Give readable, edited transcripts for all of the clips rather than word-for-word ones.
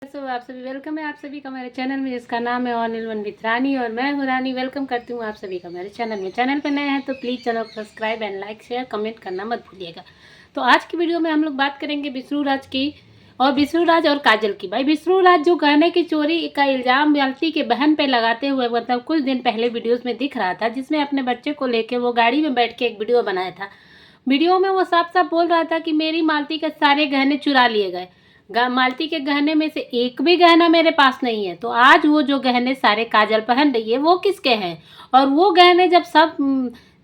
आप सभी वेलकम है आप सभी का मेरे चैनल में, जिसका नाम है ऑनिल वन विथ रानी। और मैं हूँ रानी। वेलकम करती हूँ आप सभी का मेरे चैनल में। चैनल पे नए हैं तो प्लीज़ चैनल को subscribe and like share comment करना मत भूलिएगा। तो आज की वीडियो में हम लोग बात करेंगे विष्णु राज की, और विष्णु राज और काजल की। भाई विष्णु राज जो गहने की चोरी का इल्ज़ाम मालती के बहन पे लगाते हुए मतलब कुछ दिन पहले वीडियोज़ में दिख रहा था, जिसमें अपने बच्चे को लेकर वो गाड़ी में बैठ के एक वीडियो बनाया था। वीडियो में वो साफ साफ बोल रहा था कि मेरी मालती के सारे गहने चुरा लिए गए, मालती के गहने में से एक भी गहना मेरे पास नहीं है। तो आज वो जो गहने सारे काजल पहन रही है वो किसके हैं? और वो गहने जब सब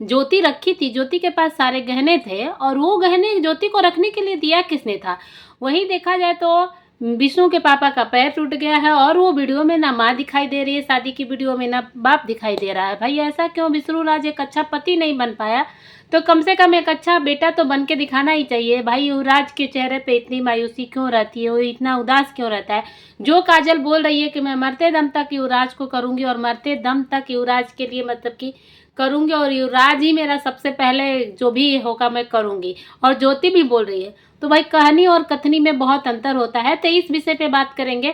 ज्योति रखी थी, ज्योति के पास सारे गहने थे, और वो गहने ज्योति को रखने के लिए दिया किसने था? वहीं देखा जाए तो विष्णु के पापा का पैर टूट गया है, और वो वीडियो में ना माँ दिखाई दे रही है, शादी की वीडियो में ना बाप दिखाई दे रहा है। भाई ऐसा क्यों? विष्णु राज एक अच्छा पति नहीं बन पाया तो कम से कम एक अच्छा बेटा तो बन के दिखाना ही चाहिए। भाई युवराज के चेहरे पे इतनी मायूसी क्यों रहती है? वो इतना उदास क्यों रहता है? जो काजल बोल रही है कि मैं मरते दम तक युवराज को करूंगी, और मरते दम तक युवराज के लिए मतलब कि करूंगी, और युवराज ही मेरा सबसे पहले जो भी होगा मैं करूंगी, और ज्योति भी बोल रही है। तो भाई कहानी और कथनी में बहुत अंतर होता है। तो इस विषय पे बात करेंगे।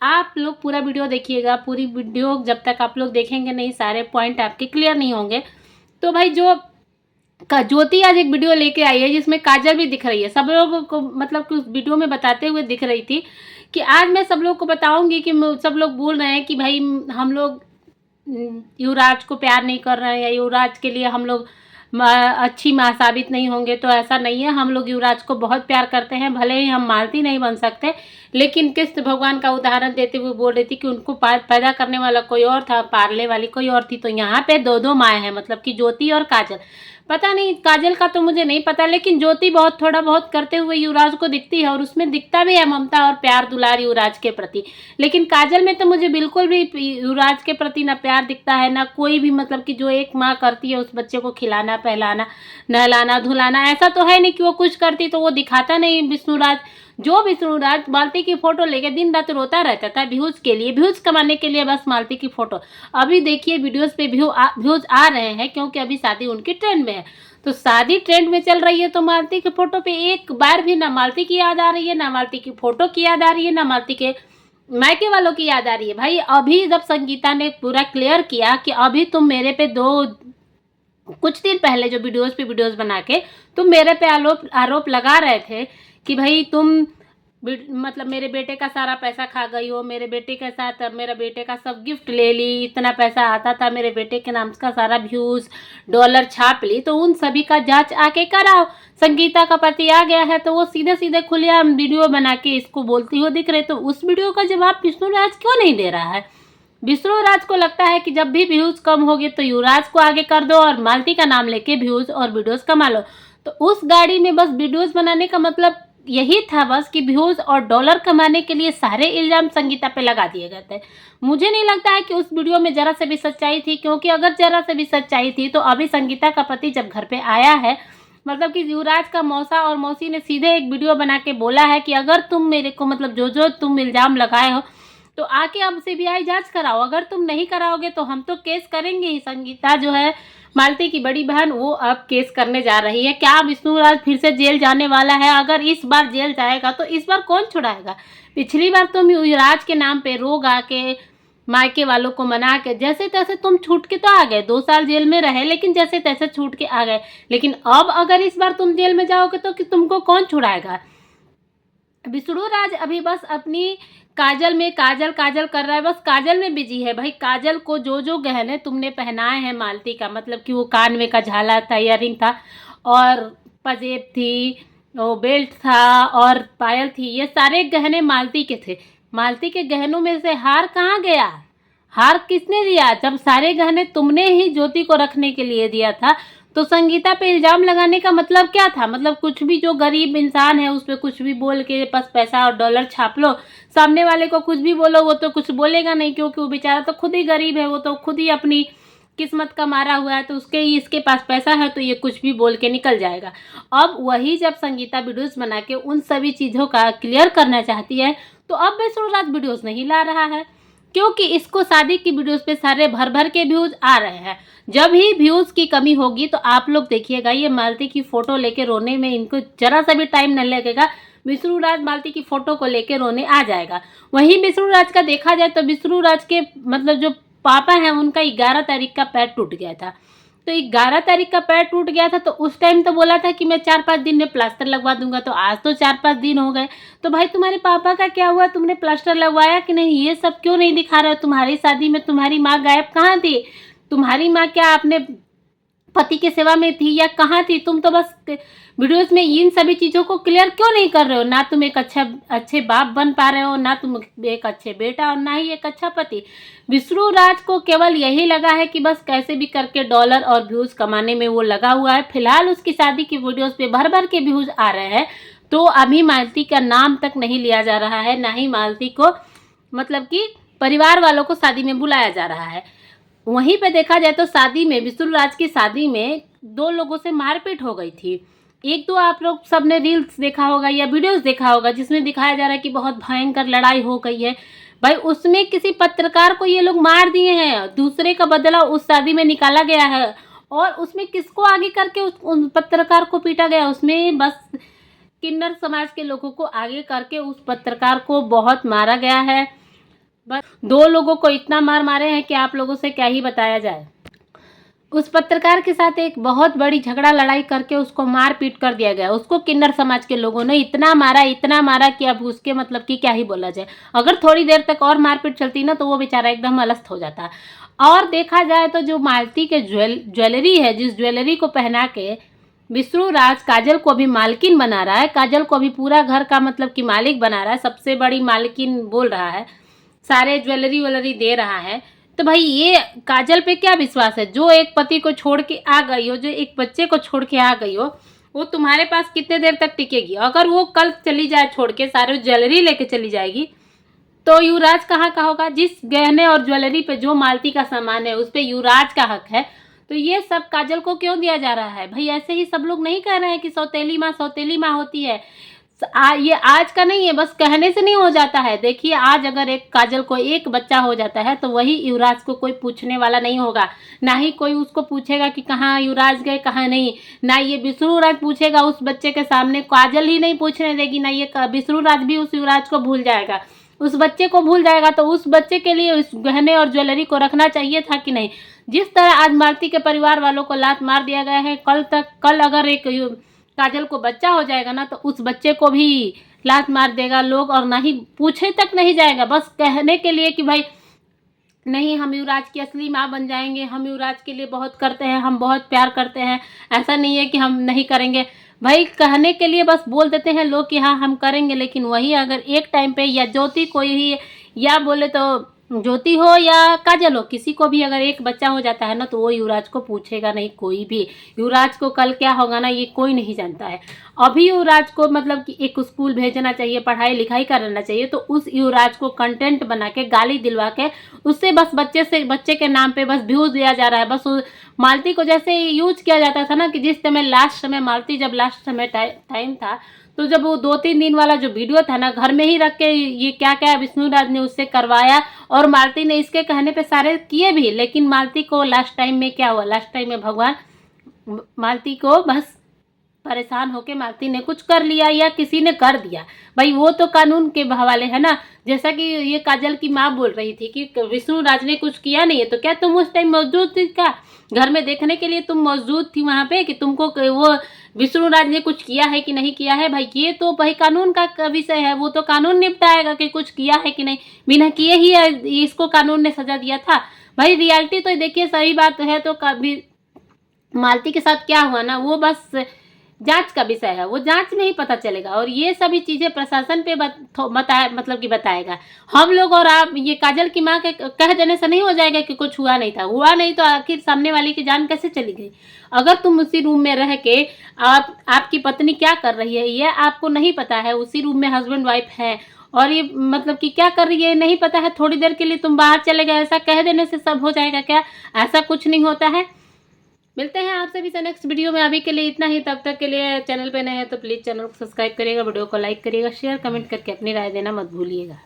आप लोग पूरा वीडियो देखिएगा। पूरी वीडियो जब तक आप लोग देखेंगे नहीं, सारे पॉइंट आपके क्लियर नहीं होंगे। तो भाई जो ज्योति आज एक वीडियो लेके आई है जिसमें काजल भी दिख रही है, सब लोगों को मतलब कि उस वीडियो में बताते हुए दिख रही थी कि आज मैं सब लोग को बताऊंगी कि सब लोग बोल रहे हैं कि भाई हम लोग युवराज को प्यार नहीं कर रहे हैं, या युवराज के लिए हम लोग अच्छी माँ साबित नहीं होंगे। तो ऐसा नहीं है, हम लोग युवराज को बहुत प्यार करते हैं। भले ही हम मालती नहीं बन सकते, लेकिन कृष्ण भगवान का उदाहरण देते हुए बोल रही थी कि उनको पैदा करने वाला कोई और था, पालने वाली कोई और थी। तो यहाँ पे दो माएँ हैं, मतलब कि ज्योति और काजल। पता नहीं काजल का तो मुझे नहीं पता, लेकिन ज्योति बहुत थोड़ा बहुत करते हुए युवराज को दिखती है, और उसमें दिखता भी है ममता और प्यार दुलार युवराज के प्रति। लेकिन काजल में तो मुझे बिल्कुल भी युवराज के प्रति ना प्यार दिखता है, ना कोई भी मतलब कि जो एक माँ करती है उस बच्चे को खिलाना पहलाना नहलाना धुलाना, ऐसा तो है नहीं कि वो कुछ करती। तो वो दिखाता नहीं विष्णु राज। जो विष्णु राज मालती की फोटो लेके दिन रात रोता रहता था व्यूज के लिए, व्यूज कमाने के लिए, बस मालती की फोटो। अभी देखिए वीडियोस पे व्यूज आ रहे हैं, क्योंकि अभी शादी उनकी ट्रेंड में है। तो शादी ट्रेंड में चल रही है, तो मालती के फोटो पे एक बार भी ना मालती की याद आ रही है, ना मालती की फोटो की याद आ रही है, ना मालती के मायके वालों की याद आ रही है। भाई अभी जब संगीता ने पूरा क्लियर किया कि अभी तुम मेरे पे कुछ दिन पहले जो वीडियोस बना के तुम मेरे पे आरोप लगा रहे थे कि भाई तुम मतलब मेरे बेटे का सारा पैसा खा गई हो, मेरे बेटे के साथ मेरा बेटे का सब गिफ्ट ले ली, इतना पैसा आता था मेरे बेटे के नाम का, सारा व्यूज डॉलर छाप ली। तो उन सभी का जांच आके कराओ। संगीता का पति आ गया है तो वो सीधे सीधे खुलेआम वीडियो बना के इसको बोलती हो दिख रहे। तो उस वीडियो का जवाब विष्णु राज क्यों नहीं दे रहा है? विष्णु राज को लगता है कि जब भी व्यूज कम होगी तो युवराज को आगे कर दो, और मालती का नाम लेके व्यूज और वीडियोस कमा लो। तो उस गाड़ी में बस वीडियोस बनाने का मतलब यही था बस कि व्यूज और डॉलर कमाने के लिए सारे इल्जाम संगीता पे लगा दिए गए थे। मुझे नहीं लगता है कि उस वीडियो में जरा से भी सच्चाई थी, क्योंकि अगर जरा से भी सच्चाई थी तो अभी संगीता का पति जब घर पे आया है, मतलब कि युवराज का मौसा और मौसी ने सीधे एक वीडियो बना के बोला है कि अगर तुम मेरे को मतलब जो तुम इल्जाम लगाए हो तो आके अब सीबीआई जांच कराओ, अगर तुम नहीं कराओगे तो हम तो केस करेंगे ही। संगीता जो है मालती की बड़ी बहन, वो अब केस करने जा रही है। क्या विष्णु राज फिर से जेल जाने वाला है? अगर इस बार जेल जाएगा तो इस बार कौन छुड़ाएगा? पिछली बार तुम युवराज के नाम पे रोग आके मायके वालों को मना के जैसे तैसे तुम छूट के तो आ गए, 2 साल जेल में रहे, लेकिन जैसे तैसे छूट के आ गए। लेकिन अब अगर इस बार तुम जेल में जाओगे तो तुमको कौन छुड़ाएगा? विष्णु राज अभी बस अपनी काजल में काजल कर रहा है, बस काजल में बिजी है। भाई काजल को जो गहने तुमने पहनाए हैं मालती का, मतलब कि वो कान में का झाला था, ईयरिंग था, और पजेब थी, वो बेल्ट था, और पायल थी, ये सारे गहने मालती के थे। मालती के गहनों में से हार कहाँ गया? हार किसने दिया? जब सारे गहने तुमने ही ज्योति को रखने के लिए दिया था, तो संगीता पे इल्जाम लगाने का मतलब क्या था? मतलब कुछ भी जो गरीब इंसान है उस पर कुछ भी बोल के बस पैसा और डॉलर छाप लो, सामने वाले को कुछ भी बोलो वो तो कुछ बोलेगा नहीं, क्योंकि वो बेचारा तो खुद ही गरीब है, वो तो खुद ही अपनी किस्मत का मारा हुआ है। तो इसके पास पैसा है तो ये कुछ भी बोल के निकल जाएगा। अब वही जब संगीता वीडियोस बना के उन सभी चीज़ों का क्लियर करना चाहती है, तो अब विष्णु राज वीडियोस नहीं ला रहा है, क्योंकि इसको शादी की वीडियोस पे सारे भर के व्यूज आ रहे हैं। जब ही व्यूज की कमी होगी तो आप लोग देखिएगा, ये मालती की फोटो लेके रोने में इनको जरा सा भी टाइम नहीं लगेगा। विष्णु राज मालती की फोटो को लेकर रोने आ जाएगा। वहीं विष्णु राज का देखा जाए तो विष्णु राज के मतलब जो पापा हैं उनका 11 तारीख का पैर टूट गया था। तो 11 तारीख का पैर टूट गया था तो उस टाइम तो बोला था कि मैं 4-5 दिन में प्लास्टर लगवा दूंगा। तो आज तो 4-5 दिन हो गए। तो भाई तुम्हारे पापा का क्या हुआ, तुमने प्लास्टर लगवाया कि नहीं, ये सब क्यों नहीं दिखा रहे हो? तुम्हारी शादी में तुम्हारी माँ गायब कहाँ थी? तुम्हारी माँ क्या अपने पति के सेवा में थी या कहाँ थी? तुम तो बस वीडियोस में इन सभी चीज़ों को क्लियर क्यों नहीं कर रहे हो? ना तुम एक अच्छे बाप बन पा रहे हो, ना तुम एक अच्छे बेटा और ना ही एक अच्छा पति। विष्णु राज को केवल यही लगा है कि बस कैसे भी करके डॉलर और व्यूज कमाने में वो लगा हुआ है। फिलहाल उसकी शादी की वीडियोस पे भर भर के व्यूज आ रहे हैं। तो अभी मालती का नाम तक नहीं लिया जा रहा है, ना ही मालती को मतलब कि परिवार वालों को शादी में बुलाया जा रहा है। वहीं पे देखा जाए तो शादी में, विष्णु राज की शादी में 2 लोगों से मारपीट हो गई थी। एक तो आप लोग सबने रील्स देखा होगा या वीडियोस देखा होगा जिसमें दिखाया जा रहा है कि बहुत भयंकर लड़ाई हो गई है। भाई उसमें किसी पत्रकार को ये लोग मार दिए हैं, दूसरे का बदला उस शादी में निकाला गया है। और उसमें किसको आगे करके उस पत्रकार को पीटा गया? उसमें बस किन्नर समाज के लोगों को आगे करके उस पत्रकार को बहुत मारा गया है। बस 2 लोगों को इतना मार मारे हैं कि आप लोगों से क्या ही बताया जाए। उस पत्रकार के साथ एक बहुत बड़ी झगड़ा लड़ाई करके उसको मार पीट कर दिया गया। उसको किन्नर समाज के लोगों ने इतना मारा कि अब उसके मतलब कि क्या ही बोला जाए। अगर थोड़ी देर तक और मारपीट चलती ना तो वो बेचारा एकदम अलस्त हो जाता। और देखा जाए तो जो मालती के ज्वेलरी है, जिस ज्वेलरी को पहना के विष्णु राज काजल को अभी मालकिन बना रहा है, काजल को अभी पूरा घर का मतलब कि मालिक बना रहा है, सबसे बड़ी मालकिन बोल रहा है, सारे ज्वेलरी दे रहा है। तो भाई ये काजल पे क्या विश्वास है? जो एक पति को छोड़ के आ गई हो, जो एक बच्चे को छोड़ के आ गई हो, वो तुम्हारे पास कितने देर तक टिकेगी? अगर वो कल चली जाए छोड़ के, सारे ज्वेलरी लेके चली जाएगी, तो युवराज कहाँ का होगा? जिस गहने और ज्वेलरी पे जो मालती का सामान है उस पे युवराज का हक है। तो ये सब काजल को क्यों दिया जा रहा है? भाई ऐसे ही सब लोग नहीं कह रहे हैं कि सौतेली माँ होती है। ये आज का नहीं है, बस कहने से नहीं हो जाता है। देखिए आज अगर एक काजल को एक बच्चा हो जाता है तो वही युवराज को कोई पूछने वाला नहीं होगा, ना ही कोई उसको पूछेगा कि कहाँ युवराज गए कहाँ नहीं। ना ये विष्णु राज पूछेगा उस बच्चे के सामने, काजल ही नहीं पूछने देगी, ना ये विष्णु राज भी उस युवराज को भूल जाएगा, उस बच्चे को भूल जाएगा। तो उस बच्चे के लिए उस गहने और ज्वेलरी को रखना चाहिए था कि नहीं? जिस तरह आज मालती के परिवार वालों को लात मार दिया गया है, कल अगर एक काजल को बच्चा हो जाएगा ना तो उस बच्चे को भी लात मार देगा लोग और ना ही पूछे तक नहीं जाएगा, बस कहने के लिए कि भाई नहीं हम युवराज की असली माँ बन जाएंगे, हम युवराज के लिए बहुत करते हैं, हम बहुत प्यार करते हैं, ऐसा नहीं है कि हम नहीं करेंगे। भाई कहने के लिए बस बोल देते हैं लोग कि हाँ हम करेंगे, लेकिन वही अगर एक टाइम पे या ज्योति कोई ही या बोले तो ज्योति हो या काजल हो, किसी को भी अगर एक बच्चा हो जाता है ना तो वो युवराज को पूछेगा नहीं कोई भी। युवराज को कल क्या होगा ना ये कोई नहीं जानता है। अभी युवराज को मतलब कि एक स्कूल भेजना चाहिए, पढ़ाई लिखाई कराना चाहिए, तो उस युवराज को कंटेंट बना के गाली दिलवा के उससे बस बच्चे के नाम पे बस व्यूज दिया जा रहा है। बस मालती को जैसे यूज किया जाता था ना कि जिस समय लास्ट समय मालती जब लास्ट समय टाइम था तो जब वो 2-3 दिन वाला जो वीडियो था ना, घर में ही रख के ये क्या क्या विष्णु राज ने उससे करवाया और मालती ने इसके कहने पे सारे किए भी, लेकिन मालती को लास्ट टाइम में क्या हुआ? लास्ट टाइम में भगवान मालती को बस परेशान होके मालती ने कुछ कर लिया या किसी ने कर दिया। भाई वो तो कानून के हवाले है ना। जैसा कि ये काजल की माँ बोल रही थी कि विष्णु राज ने कुछ किया नहीं है, तो क्या तुम उस टाइम मौजूद थी? क्या घर में देखने के लिए तुम मौजूद थी वहां पे कि तुमको वो विष्णु राज ने कुछ किया है कि नहीं किया है? भाई ये तो भाई कानून का विषय है, वो तो कानून निपटाएगा कि कुछ किया है कि नहीं। बिना किए ही इसको कानून ने सजा दिया था। भाई रियलिटी तो देखिए सही बात है। तो कभी मालती के साथ क्या हुआ ना वो बस जांच का विषय है, वो जांच में ही पता चलेगा और ये सभी चीजें प्रशासन पे मतलब कि बताएगा। हम लोग और आप ये काजल की माँ के कह देने से नहीं हो जाएगा कि कुछ हुआ नहीं था। हुआ नहीं तो आखिर सामने वाली की जान कैसे चली गई? अगर तुम उसी रूम में रह के आपकी पत्नी क्या कर रही है ये आपको नहीं पता है, उसी रूम में हस्बैंड वाइफ है और ये मतलब कि क्या कर रही है नहीं पता है, थोड़ी देर के लिए तुम बाहर चले गए, ऐसा कह देने से सब हो जाएगा क्या? ऐसा कुछ नहीं होता है। मिलते हैं आप सभी से नेक्स्ट वीडियो में। अभी के लिए इतना ही। तब तक के लिए चैनल पे नए हैं तो प्लीज़ चैनल को सब्सक्राइब करिएगा, वीडियो को लाइक करिएगा, शेयर कमेंट करके अपनी राय देना मत भूलिएगा।